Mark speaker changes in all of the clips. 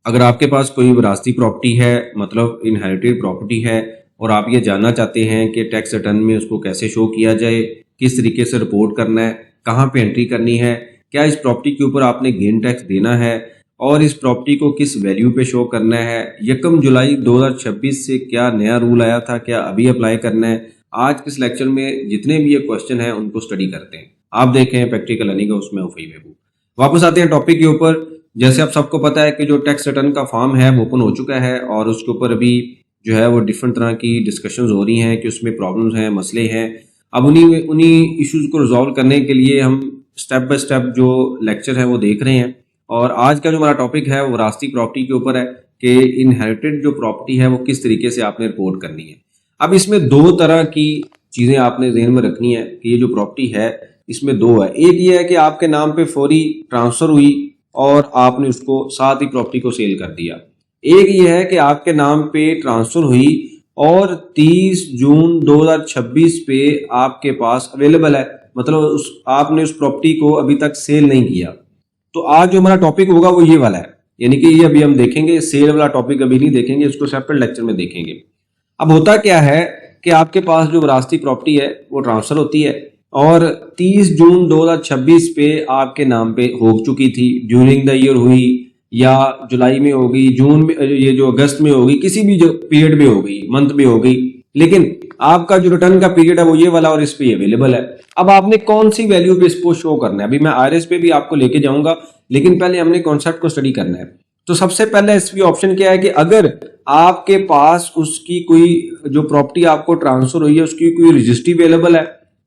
Speaker 1: अगर आपके पास कोई विरासती प्रॉपर्टी है, मतलब इनहेरिटेड प्रॉपर्टी है, और आप ये जानना चाहते हैं कि टैक्स रिटर्न में उसको कैसे शो किया जाए, किस तरीके से रिपोर्ट करना है, कहाँ पे एंट्री करनी है, क्या इस प्रॉपर्टी के ऊपर आपने गेन टैक्स देना है और इस प्रॉपर्टी को किस वैल्यू पे शो करना है, 1 जुलाई 2026 से क्या नया रूल आया था, क्या अभी अप्लाई करना है, आज के लेक्चर में जितने भी ये क्वेश्चन हैं उनको स्टडी करते हैं। आप देखें प्रैक्टिकल अर्निंग है, उसमें उफई में वापस आते हैं टॉपिक के ऊपर। जैसे आप सबको पता है कि जो टैक्स रिटर्न का फॉर्म है वो ओपन हो चुका है और उसके ऊपर अभी जो है वो डिफरेंट तरह की डिस्कशंस हो रही हैं कि उसमें प्रॉब्लम्स हैं, मसले हैं। अब उन्हीं इश्यूज को रिजॉल्व करने के लिए हम स्टेप बाय स्टेप जो लेक्चर है वो देख रहे हैं। और आज का जो हमारा टॉपिक है वो विरासती प्रॉपर्टी के ऊपर है कि इनहेरिटेड जो प्रॉपर्टी है वो किस तरीके से आपने रिपोर्ट करनी है। अब इसमें 2 तरह की चीज़ें आपने ध्यान में रखनी है कि ये जो प्रॉपर्टी है इसमें 2 है। एक ये है कि आपके नाम पे फौरी ट्रांसफ़र हुई और आपने उसको साथ ही प्रॉपर्टी को सेल कर दिया। एक ये है कि आपके नाम पे ट्रांसफ़र हुई और 30 जून 2026 पे आपके पास अवेलेबल है, मतलब आपने उस प्रॉपर्टी को अभी तक सेल नहीं किया। तो आज जो हमारा टॉपिक होगा वो ये वाला है, यानी कि ये अभी हम देखेंगे, सेल वाला टॉपिक अभी नहीं देखेंगे, इसको सेपरेट लेक्चर में देखेंगे। अब होता क्या है कि आपके पास जो विरासती प्रॉपर्टी है वो ट्रांसफ़र होती है और 30 जून 2026 पे आपके नाम पे हो चुकी थी, ड्यूरिंग द ईयर हुई या जुलाई में होगी, जून में, ये जो अगस्त में होगी, किसी भी जो पीरियड में होगी, मंथ में होगी, लेकिन आपका जो रिटर्न का पीरियड है वो ये वाला और इस पे अवेलेबल है। अब आपने कौन सी वैल्यू पे इसको शो करना है, अभी मैं आरएस पे भी आपको लेके जाऊंगा, लेकिन पहले हमने कॉन्सेप्ट को स्टडी करना है। तो सबसे पहले इसकी ऑप्शन क्या है कि अगर आपके पास उसकी कोई जो प्रॉपर्टी आपको ट्रांसफर हुई है उसकी कोई रजिस्ट्री अवेलेबल है,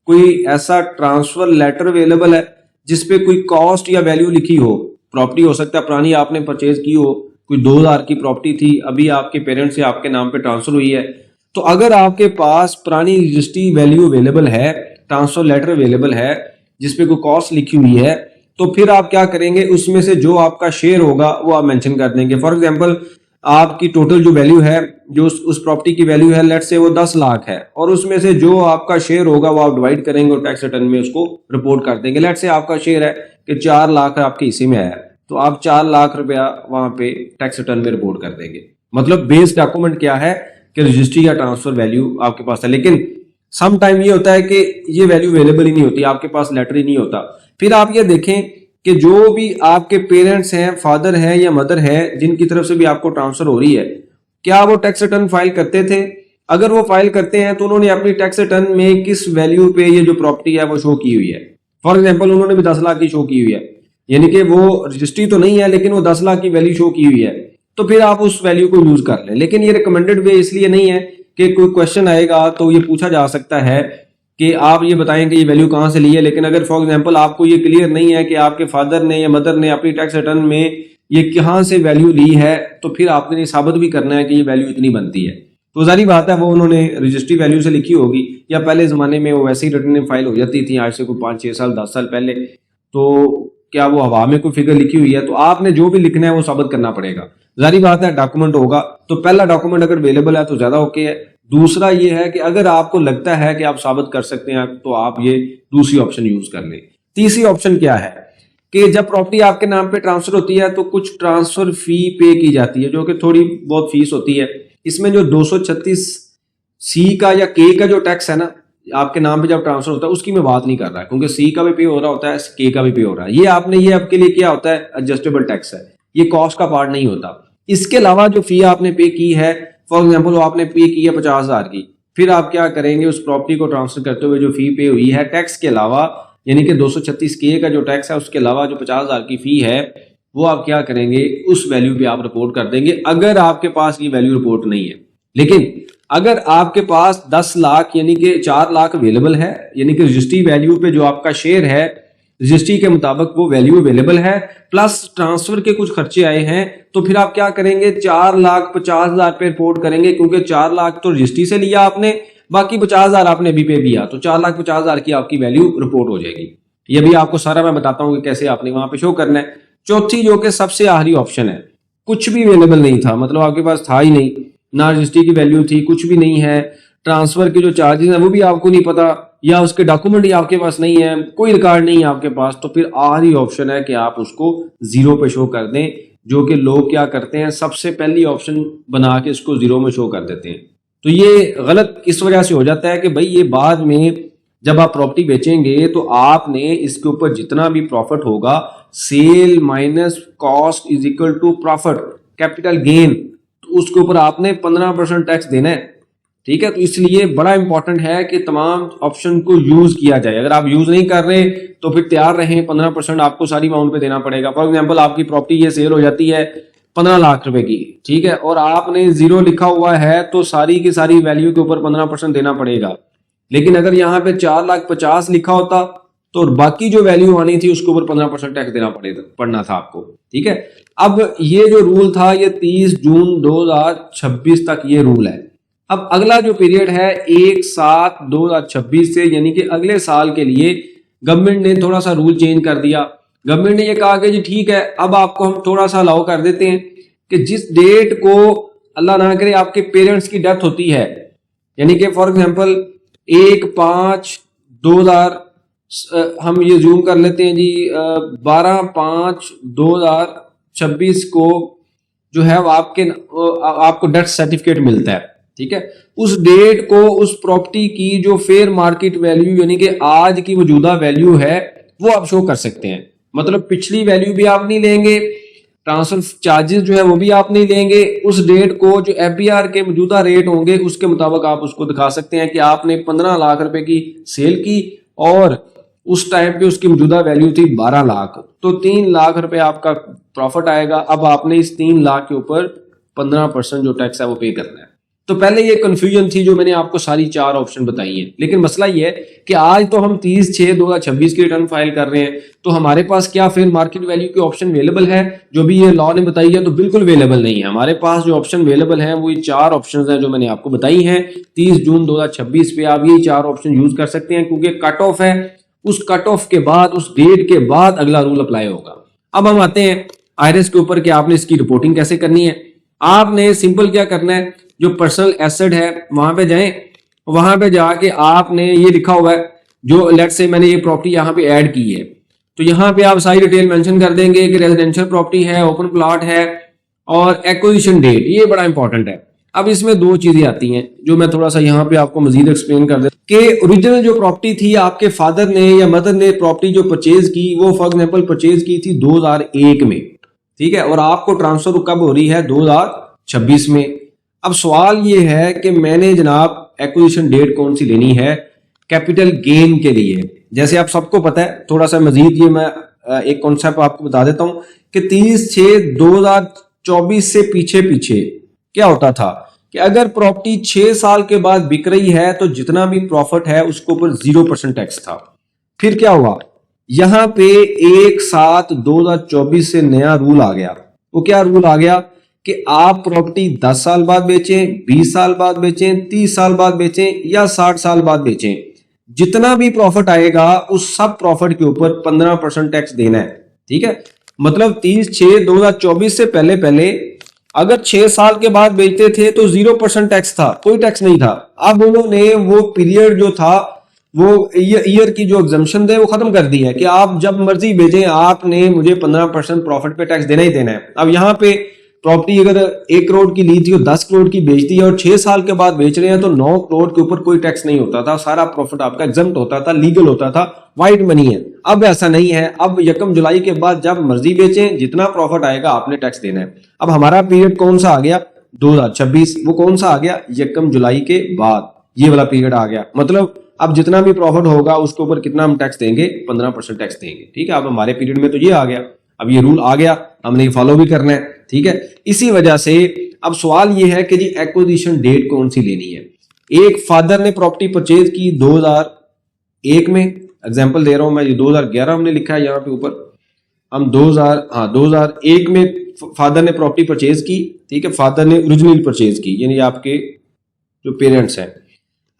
Speaker 1: कोई ऐसा ट्रांसफर लेटर अवेलेबल है जिसपे कोई कॉस्ट या वैल्यू लिखी हो, प्रॉपर्टी हो सकता है पुरानी आपने परचेज की हो, कोई 2000 की प्रॉपर्टी थी, अभी आपके पेरेंट्स से आपके नाम पे ट्रांसफर हुई है। तो अगर आपके पास पुरानी रजिस्ट्री वैल्यू अवेलेबल है, ट्रांसफर लेटर अवेलेबल है जिसपे कोई कॉस्ट लिखी हुई है, तो फिर आप क्या करेंगे, उसमें से जो आपका शेयर होगा वो आप मेंशन कर देंगे। फॉर एग्जांपल आपकी टोटल जो वैल्यू है, जो उस प्रॉपर्टी की वैल्यू है, लेट्स से वो 10 लाख है, और उसमें से जो आपका शेयर होगा वो आप डिवाइड करेंगे और टैक्स रिटर्न में उसको रिपोर्ट कर देंगे। लेट्स से आपका शेयर है कि 4 लाख आपके हिस्से में आया है, तो आप 4 लाख रुपया वहां पे टैक्स रिटर्न में रिपोर्ट कर देंगे। मतलब बेस डॉक्यूमेंट क्या है कि रजिस्ट्री या ट्रांसफर वैल्यू आपके पास है, लेकिन सम टाइम ये होता है कि ये वैल्यू अवेलेबल ही नहीं होती, आपके पास लेटर ही नहीं होता। फिर आप ये देखें कि जो भी आपके पेरेंट्स हैं, फादर हैं या मदर है, जिनकी तरफ से भी आपको ट्रांसफर हो रही है, क्या वो टैक्स रिटर्न फाइल करते थे? अगर वो फाइल करते हैं तो उन्होंने अपनी टैक्स रिटर्न में किस वैल्यू पे ये जो प्रॉपर्टी है वो शो की हुई है। फॉर एग्जांपल उन्होंने भी 10 लाख की शो की हुई है, यानी कि वो रजिस्ट्री तो नहीं है लेकिन वो 10 लाख की वैल्यू शो की हुई है, तो फिर आप उस वैल्यू को यूज कर लें। लेकिन ये रिकमेंडेड वे इसलिए नहीं है कि कोई क्वेश्चन आएगा तो ये पूछा जा सकता है कि आप ये बताएं कि ये वैल्यू कहाँ से ली है, लेकिन अगर फॉर एग्जांपल आपको ये क्लियर नहीं है कि आपके फादर ने या मदर ने अपनी टैक्स रिटर्न में ये कहाँ से वैल्यू ली है, तो फिर आपने साबित भी करना है कि ये वैल्यू इतनी बनती है। तो जारी बात है वो उन्होंने रजिस्ट्री वैल्यू से लिखी होगी, या पहले ज़माने में वो वैसे ही रिटर्न फाइल हो जाती थी, आज से कोई 5-6 साल 10 साल पहले, तो क्या वो हवा में कोई फिगर लिखी हुई है, तो आपने जो भी लिखना है वो साबित करना पड़ेगा। जारी बात है डॉक्यूमेंट होगा, तो पहला डॉक्यूमेंट अगर अवेलेबल है तो ज़्यादा ओके है। दूसरा ये है कि अगर आपको लगता है कि आप साबित कर सकते हैं तो आप ये दूसरी ऑप्शन यूज कर लें। तीसरी ऑप्शन क्या है कि जब प्रॉपर्टी आपके नाम पे ट्रांसफर होती है तो कुछ ट्रांसफर फी पे की जाती है, जो कि थोड़ी बहुत फीस होती है। इसमें जो 236C का या के का जो टैक्स है ना, आपके नाम पे जब ट्रांसफर होता है उसकी मैं बात नहीं कर रहा है, क्योंकि सी का भी पे हो रहा होता है, के का भी पे हो रहा है। ये आपने ये आपके लिए क्या होता है, एडजस्टेबल टैक्स है, ये कॉस्ट का पार्ट नहीं होता। इसके अलावा जो फी आपने पे की है, फॉर एग्जाम्पल आपने पे की है 50,000 की, फिर आप क्या करेंगे, उस प्रॉपर्टी को ट्रांसफर करते हुए जो फी पे हुई है टैक्स के अलावा, यानी कि 236 का जो टैक्स है उसके अलावा जो 50,000 की फी है वो आप क्या करेंगे, उस वैल्यू पे आप रिपोर्ट कर देंगे, अगर आपके पास ये वैल्यू रिपोर्ट नहीं है। लेकिन अगर आपके पास 10 लाख यानी कि 4 लाख अवेलेबल है, यानी कि रजिस्ट्री वैल्यू पे जो आपका शेयर है रजिस्ट्री के मुताबिक वो वैल्यू अवेलेबल है, प्लस ट्रांसफर के कुछ खर्चे आए हैं, तो फिर आप क्या करेंगे, 4,50,000 पे रिपोर्ट करेंगे, क्योंकि 4 लाख तो रजिस्ट्री से लिया आपने, बाकी 50,000 आपने अभी पे दिया, तो 4,50,000 की आपकी वैल्यू रिपोर्ट हो जाएगी। ये भी आपको सारा मैं बताता हूँ कि कैसे आपने वहां पे शो करना है। चौथी जो कि सबसे आखिरी ऑप्शन है, कुछ भी अवेलेबल नहीं था, मतलब आपके पास था ही नहीं, ना रजिस्ट्री की वैल्यू थी, कुछ भी नहीं है, ट्रांसफर के जो चार्जेस है वो भी आपको नहीं पता, या उसके डॉक्यूमेंट ही आपके पास नहीं है, कोई रिकॉर्ड नहीं है आपके पास, तो फिर आखिरी ऑप्शन है कि आप उसको जीरो पे शो कर दें, जो कि लोग क्या करते हैं, सबसे पहली ऑप्शन बना के इसको जीरो में शो कर देते हैं। तो ये गलत इस वजह से हो जाता है कि भाई ये बाद में जब आप प्रॉपर्टी बेचेंगे तो आपने इसके ऊपर जितना भी प्रॉफिट होगा, sale minus cost is equal to profit capital gain, तो उसके ऊपर आपने 15% टैक्स देना है। ठीक है, तो इसलिए बड़ा इंपॉर्टेंट है कि तमाम ऑप्शन को यूज किया जाए। अगर आप यूज नहीं कर रहे तो फिर तैयार रहें, 15% आपको सारी अमाउंट पे देना पड़ेगा। फॉर एग्जांपल आपकी प्रॉपर्टी ये सेल हो जाती है 15 लाख रुपए की, ठीक है, और आपने जीरो लिखा हुआ है तो सारी की सारी वैल्यू के ऊपर 15% देना पड़ेगा। लेकिन अगर यहाँ पे 4,50,000 लिखा होता तो बाकी जो वैल्यू आनी थी उसके ऊपर 15% टैक्स देना पड़ना था आपको। ठीक है, अब ये जो रूल था ये 30 जून 2026 तक ये रूल है। अब अगला जो पीरियड है 1/7/2026 से, यानी कि अगले साल के लिए गवर्नमेंट ने थोड़ा सा रूल चेंज कर दिया। गवर्नमेंट ने ये कहा कि जी ठीक है, अब आपको हम थोड़ा सा अलाउ कर देते हैं कि जिस डेट को अल्लाह ना करे आपके पेरेंट्स की डेथ होती है, यानी कि फॉर एग्जांपल 1/5/2000 हम ये जूम कर लेते हैं जी, 12/5/2026 को जो है वो आपको डेथ सर्टिफिकेट मिलता है। ठीक है, उस डेट को उस प्रॉपर्टी की जो फेयर मार्केट वैल्यू यानी कि आज की मौजूदा वैल्यू है वो आप शो कर सकते हैं। मतलब पिछली वैल्यू भी आप नहीं लेंगे, ट्रांसफर चार्जेस जो है वो भी आप नहीं लेंगे, उस डेट को जो एफबीआर के मौजूदा रेट होंगे उसके मुताबिक आप उसको दिखा सकते हैं कि आपने 15 लाख रुपए की सेल की और उस टाइम पे उसकी मौजूदा वैल्यू थी 12 लाख, तो 3 लाख रुपए आपका प्रॉफिट आएगा। अब आपने इस 3 लाख के ऊपर 15% जो टैक्स है वो पे करना है। तो पहले ये कंफ्यूजन थी जो मैंने आपको सारी 4 ऑप्शन बताई हैं, लेकिन मसला ये है कि आज तो हम 30/6/2026 की रिटर्न फाइल कर रहे हैं, तो हमारे पास क्या फिर मार्केट वैल्यू के ऑप्शन अवेलेबल है जो भी ये लॉ ने बताई है? तो बिल्कुल अवेलेबल नहीं है। हमारे पास जो ऑप्शन अवेलेबल है वो ये 4 ऑप्शन है जो मैंने आपको बताई हैं। 30 जून 2026 पे आप ये 4 ऑप्शन यूज कर सकते हैं, क्योंकि कट ऑफ है, उस कट ऑफ के बाद उस डेट के बाद अगला रूल अप्लाई होगा। अब हम आते हैं आईआरएस के ऊपर कि आपने इसकी रिपोर्टिंग कैसे करनी है। आपने सिंपल क्या करना है, जो पर्सनल एसेट है वहां पे जाएं, वहां पे जाके आपने ये लिखा हुआ है, जो लेट्स से मैंने ये प्रॉपर्टी यहाँ पे ऐड की है, तो यहाँ पे आप सारी डिटेल मेंशन कर देंगे कि रेजिडेंशियल प्रॉपर्टी है, ओपन प्लॉट है और एक्विजिशन डेट, ये बड़ा इंपॉर्टेंट है। अब इसमें 2 चीजें आती हैं जो मैं थोड़ा सा यहाँ पे आपको मजीद एक्सप्लेन कर देता हूं कि ओरिजिनल जो प्रॉपर्टी थी आपके फादर ने या मदर ने प्रॉपर्टी जो परचेज की, वो फॉर एग्जाम्पल परचेज की थी 2001 में, ठीक है, और आपको ट्रांसफर कब हो रही है? 2026 में। अब सवाल ये है कि मैंने जनाब एक्विजिशन डेट कौन सी लेनी है कैपिटल गेन के लिए? जैसे आप सबको पता है, थोड़ा सा मजीद ये मैं एक कॉन्सेप्ट आपको बता देता हूं कि 30/6/2024 से पीछे क्या होता था कि अगर प्रॉपर्टी 6 साल के बाद बिक रही है तो जितना भी प्रॉफिट है उसके ऊपर 0% टैक्स था। फिर क्या हुआ, यहां पे 1/7/2024 से नया रूल आ गया। वो क्या रूल आ गया कि आप प्रॉपर्टी 10 साल बाद बेचें, 20 साल बाद बेचें, 30 साल बाद बेचें या 60 साल बाद बेचें, जितना भी प्रॉफिट आएगा उस सब प्रॉफिट के ऊपर 15% टैक्स देना है। ठीक है, मतलब 30/6/2024 से पहले अगर 6 साल के बाद बेचते थे तो 0% टैक्स था, कोई टैक्स नहीं था। अब उन्होंने वो पीरियड जो था, वो ईयर की जो एग्जम्पशन थे वो खत्म कर दी है कि आप जब मर्जी बेचें, आपने मुझे 15% प्रॉफिट पे टैक्स देना ही देना है। अब यहाँ पे प्रॉपर्टी अगर 1 करोड़ की ली थी और 10 करोड़ की बेच दी है और 6 साल के बाद बेच रहे हैं तो 9 करोड़ के ऊपर कोई टैक्स नहीं होता था, सारा प्रॉफिट आपका एग्जम्प्ट होता था, लीगल होता था, व्हाइट मनी है। अब ऐसा नहीं है, अब 1 जुलाई के बाद जब मर्जी बेचें, जितना प्रॉफिट आएगा आपने टैक्स देना है। अब हमारा पीरियड कौन सा आ गया? 2026। वो कौन सा आ गया? 1 जुलाई के बाद ये वाला पीरियड आ गया। मतलब अब जितना भी प्रॉफिट होगा उसके ऊपर कितना हम टैक्स देंगे? 15% टैक्स देंगे। ठीक है, अब हमारे पीरियड में तो ये आ गया, अब ये रूल आ गया, हमने फॉलो भी करना है। ठीक है, इसी वजह से अब सवाल ये है कि जी एक्विजिशन डेट कौन सी लेनी है। एक फादर ने प्रॉपर्टी परचेज की 2001 में, एग्जांपल दे रहा हूं मैं, ये 2011 हमने लिखा है यहाँ पे ऊपर, हम 2001 में फादर ने प्रॉपर्टी परचेज की। ठीक है, फादर ने ओरिजिनल परचेज की, यानी आपके जो पेरेंट्स हैं,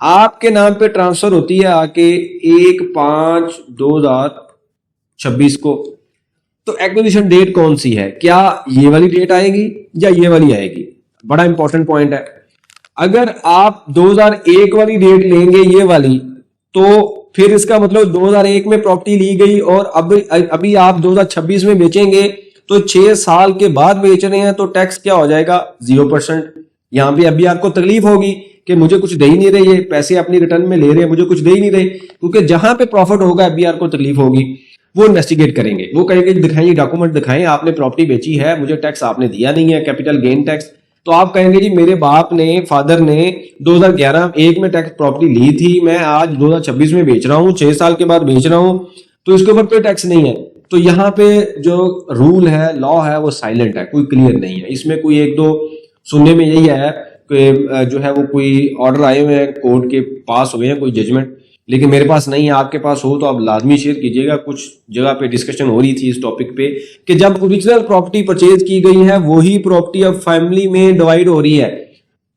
Speaker 1: आपके नाम पे ट्रांसफर होती है आके 1/5/2026 को। तो एक्विजिशन डेट कौन सी है? क्या ये वाली डेट आएगी या ये वाली आएगी? बड़ा इंपॉर्टेंट पॉइंट है। अगर आप 2001 वाली डेट लेंगे, ये वाली, तो फिर इसका मतलब 2001 में प्रॉपर्टी ली गई और अभी आप 2026 में बेचेंगे
Speaker 2: तो 6 साल के बाद बेच रहे हैं तो टैक्स क्या हो जाएगा 0%। यहाँ पे अभी आपको तकलीफ होगी कि मुझे कुछ दे ही नहीं रहे, ये पैसे अपनी रिटर्न में ले रहे हैं, मुझे कुछ दे ही नहीं रहे, क्योंकि जहां पे प्रॉफिट होगा एफबीआर को तकलीफ होगी। वो इन्वेस्टिगेट करेंगे, वो कहेंगे दिखाइए डॉक्यूमेंट दिखाएं, आपने प्रॉपर्टी बेची है, मुझे टैक्स आपने दिया नहीं है, कैपिटल गेन टैक्स। तो आप कहेंगे जी मेरे बाप ने, फादर ने 2011-1 में टैक्स प्रॉपर्टी ली थी, मैं आज 2026 में बेच रहा हूँ, 6 साल के बाद बेच रहा हूँ, तो इसके ऊपर कोई टैक्स नहीं है। तो यहाँ पे जो रूल है, लॉ है, वो साइलेंट है, कोई क्लियर नहीं है। इसमें कोई एक दो सुनने में यही है कि जो है वो कोई ऑर्डर आए हुए हैं, कोर्ट के पास हुए हैं, कोई जजमेंट, लेकिन मेरे पास नहीं है। आपके पास हो तो आप लाजमी शेयर कीजिएगा। कुछ जगह पे डिस्कशन हो रही थी इस टॉपिक पे कि जब ओरिजिनल प्रॉपर्टी परचेज की गई है वही प्रॉपर्टी अब फैमिली में डिवाइड हो रही है,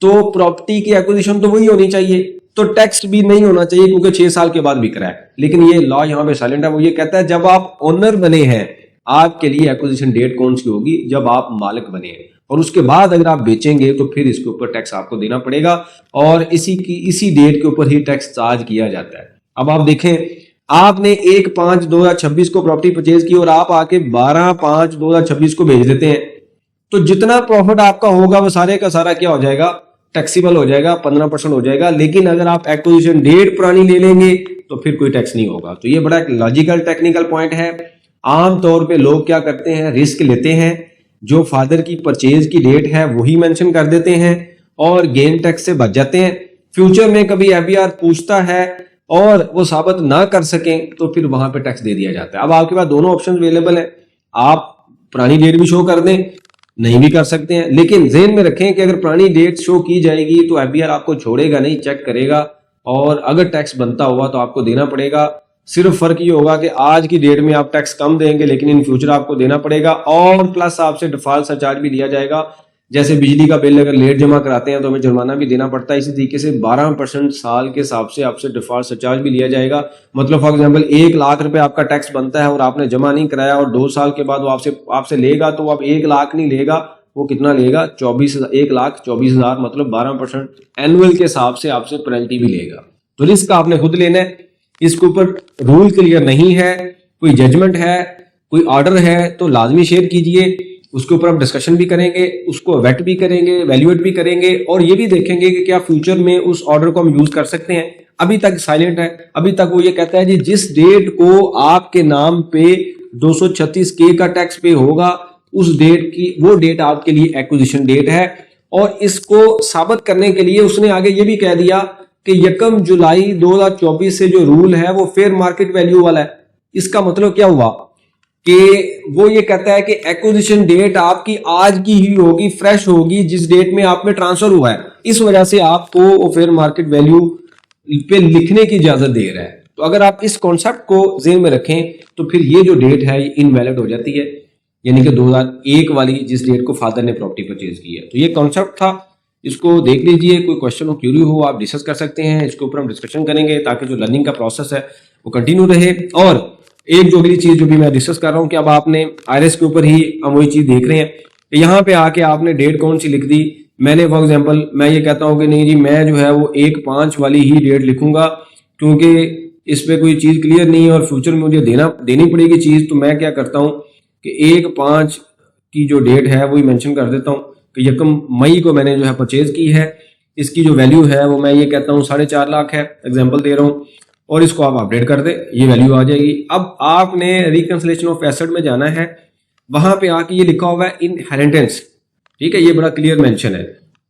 Speaker 2: तो प्रॉपर्टी की एक्विजिशन तो वही होनी चाहिए, तो टैक्स भी नहीं होना चाहिए क्योंकि 6 साल के बाद बिक रहा है। लेकिन ये लॉ यहाँ पे साइलेंट है। वो ये कहता है जब आप ओनर बने हैं, आपके लिए एक्विजिशन डेट कौन सी होगी, जब आप मालिक बने हैं, और उसके बाद अगर आप बेचेंगे तो फिर इसके ऊपर टैक्स आपको देना पड़ेगा, और इसी डेट के ऊपर ही टैक्स चार्ज किया जाता है। अब आप देखें, आपने 1/5/2026 को प्रॉपर्टी परचेज की और आप आके 12/5/2026 को भेज देते हैं, तो जितना प्रॉफिट आपका होगा वो सारे का सारा क्या हो जाएगा, टैक्सीबल हो जाएगा, 15% हो जाएगा। लेकिन अगर आप एक्विजिशन डेट पुरानी ले लेंगे तो फिर कोई टैक्स नहीं होगा। तो ये बड़ा एक लॉजिकल टेक्निकल पॉइंट है। आमतौर पे लोग क्या करते हैं, रिस्क लेते हैं, जो फादर की परचेज की डेट है वही मेंशन कर देते हैं और गेन टैक्स से बच जाते हैं। फ्यूचर में कभी एफबीआर पूछता है और वो साबित ना कर सकें तो फिर वहां पे टैक्स दे दिया जाता है। अब आपके पास दोनों ऑप्शन अवेलेबल है, आप पुरानी डेट भी शो कर दें, नहीं भी कर सकते हैं, लेकिन ज़हन में रखें कि अगर पुरानी डेट शो की जाएगी तो एफबीआर आपको छोड़ेगा नहीं, चेक करेगा, और अगर टैक्स बनता हुआ तो आपको देना पड़ेगा। सिर्फ फर्क ये होगा कि आज की डेट में आप टैक्स कम देंगे लेकिन इन फ्यूचर आपको देना पड़ेगा, और प्लस आपसे डिफॉल्ट सरचार्ज भी लिया जाएगा। जैसे बिजली का बिल अगर लेट जमा कराते हैं तो हमें जुर्माना भी देना पड़ता है, इसी तरीके से 12% साल के हिसाब से आपसे डिफॉल्ट सरचार्ज भी लिया जाएगा। मतलब फॉर एग्जांपल 1 लाख रुपए आपका टैक्स बनता है और आपने जमा नहीं कराया और 2 साल के बाद वो आपसे लेगा, तो अब 1 लाख नहीं लेगा, वो कितना लेगा, 1,24,000, मतलब 12% एनुअल के हिसाब से आपसे पेनल्टी भी लेगा। तो रिस्क आपने खुद लेना है। इसके ऊपर रूल क्लियर नहीं है, कोई जजमेंट है, कोई ऑर्डर है तो लाजमी शेयर कीजिए, उसके ऊपर हम डिस्कशन भी करेंगे, उसको वेट भी करेंगे, वैल्यूएट भी करेंगे, और ये भी देखेंगे कि क्या फ्यूचर में उस ऑर्डर को हम यूज कर सकते हैं। अभी तक साइलेंट है, अभी तक वो ये कहता है जी जिस डेट को आपके नाम पे 236K का टैक्स पे होगा उस डेट की, वो डेट आपके लिए एक्विजिशन डेट है। और इसको साबित करने के लिए उसने आगे ये भी कह दिया कि 1 जुलाई 2024 से जो रूल है वो फेयर मार्केट वैल्यू वाला है। इसका मतलब क्या हुआ कि वो ये कहता है कि एक्विजिशन डेट आपकी आज की ही होगी, फ्रेश होगी, जिस डेट में आप में ट्रांसफर हुआ है। इस वजह से आपको वो फेयर मार्केट वैल्यू पे लिखने की इजाजत दे रहा है। तो अगर आप इस कॉन्सेप्ट को ज़हन में रखें तो फिर ये जो डेट है ये इनवैलिड हो जाती है, यानी कि 2001 वाली जिस डेट को फादर ने प्रॉपर्टी परचेज की है। तो ये कॉन्सेप्ट था, इसको देख लीजिए। कोई क्वेश्चन हो, क्यूरी हो, आप डिस्कस कर सकते हैं, इसके ऊपर हम डिस्कशन करेंगे ताकि जो लर्निंग का प्रोसेस है वो कंटिन्यू रहे। और एक जो अगली चीज जो भी मैं डिस्कस कर रहा हूँ कि अब आपने आईआरएस के ऊपर ही हम वही चीज देख रहे हैं, यहाँ पे आके आपने डेट कौन सी लिख दी। मैंने फॉर एग्जांपल मैं ये कहता हूँ कि नहीं जी मैं जो है वो 1/5 वाली ही डेट लिखूंगा क्योंकि इस पे कोई चीज क्लियर नहीं है और फ्यूचर में मुझे देनी पड़ेगी चीज। तो मैं क्या करता हूँ कि 1/5 की जो डेट है वही मेंशन कर देता हूँ कि 1 मई को मैंने जो है परचेज की है, इसकी जो वैल्यू है वो मैं ये कहता हूँ 4.5 लाख है, एग्जाम्पल दे रहा हूँ, और इसको आप अपडेट कर दें, ये वैल्यू आ जाएगी। अब आपने रिकंसिलेशन ऑफ एसेट में जाना है, वहां पे आके ये लिखा हुआ है इनहेरिटेंस, ठीक है, ये बड़ा क्लियर मेंशन है।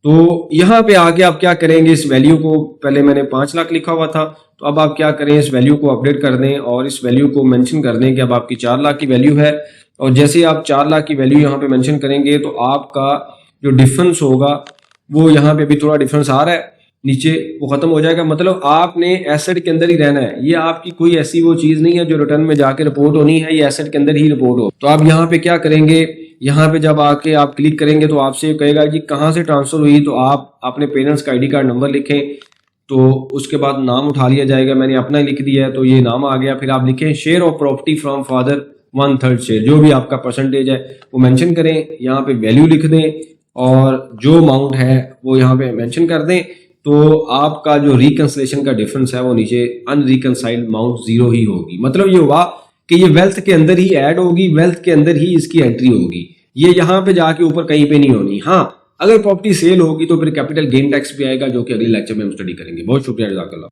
Speaker 2: तो यहाँ पे आके आप क्या करेंगे, इस वैल्यू को, पहले मैंने 5 लाख लिखा हुआ था, तो अब आप क्या करें, इस वैल्यू को अपडेट कर दें और इस वैल्यू को मेंशन कर दें कि अब आपकी 4 लाख की वैल्यू है। और जैसे ही आप 4 लाख की वैल्यू यहाँ पे मेंशन करेंगे तो आपका जो डिफरेंस होगा वो यहाँ पे भी थोड़ा डिफरेंस आ रहा है नीचे, वो खत्म हो जाएगा। मतलब आपने एसेट के अंदर ही रहना है, ये आपकी कोई ऐसी वो चीज नहीं है जो रिटर्न में जाके रिपोर्ट होनी है, ये एसेट के अंदर ही रिपोर्ट हो। तो आप यहाँ पे क्या करेंगे, यहाँ पे जब आके आप क्लिक करेंगे तो आपसे कहेगा जी कहाँ से ट्रांसफर हुई, तो आप अपने पेरेंट्स का आईडी कार्ड नंबर लिखें, तो उसके बाद नाम उठा लिया जाएगा, मैंने अपना लिख दिया है तो ये नाम आ गया। फिर आप लिखें share of property from father 1/3 share, जो भी आपका परसेंटेज है वो मेंशन करें, यहाँ पे वैल्यू लिख दें और जो अमाउंट है वो यहाँ पे मेंशन कर दें। तो आपका जो रिकंसिलेशन का डिफरेंस है वो नीचे अनरिकंसाइल्ड अमाउंट 0 ही होगी। मतलब ये हुआ कि ये वेल्थ के अंदर ही ऐड होगी, वेल्थ के अंदर ही इसकी एंट्री होगी, ये यहाँ पे जाके ऊपर कहीं पे नहीं होनी। हाँ, अगर प्रॉपर्टी सेल होगी तो फिर कैपिटल गेन टैक्स भी आएगा, जो कि अगले लेक्चर में हम स्टडी करेंगे। बहुत शुक्रिया, जज़ाकल्लाह।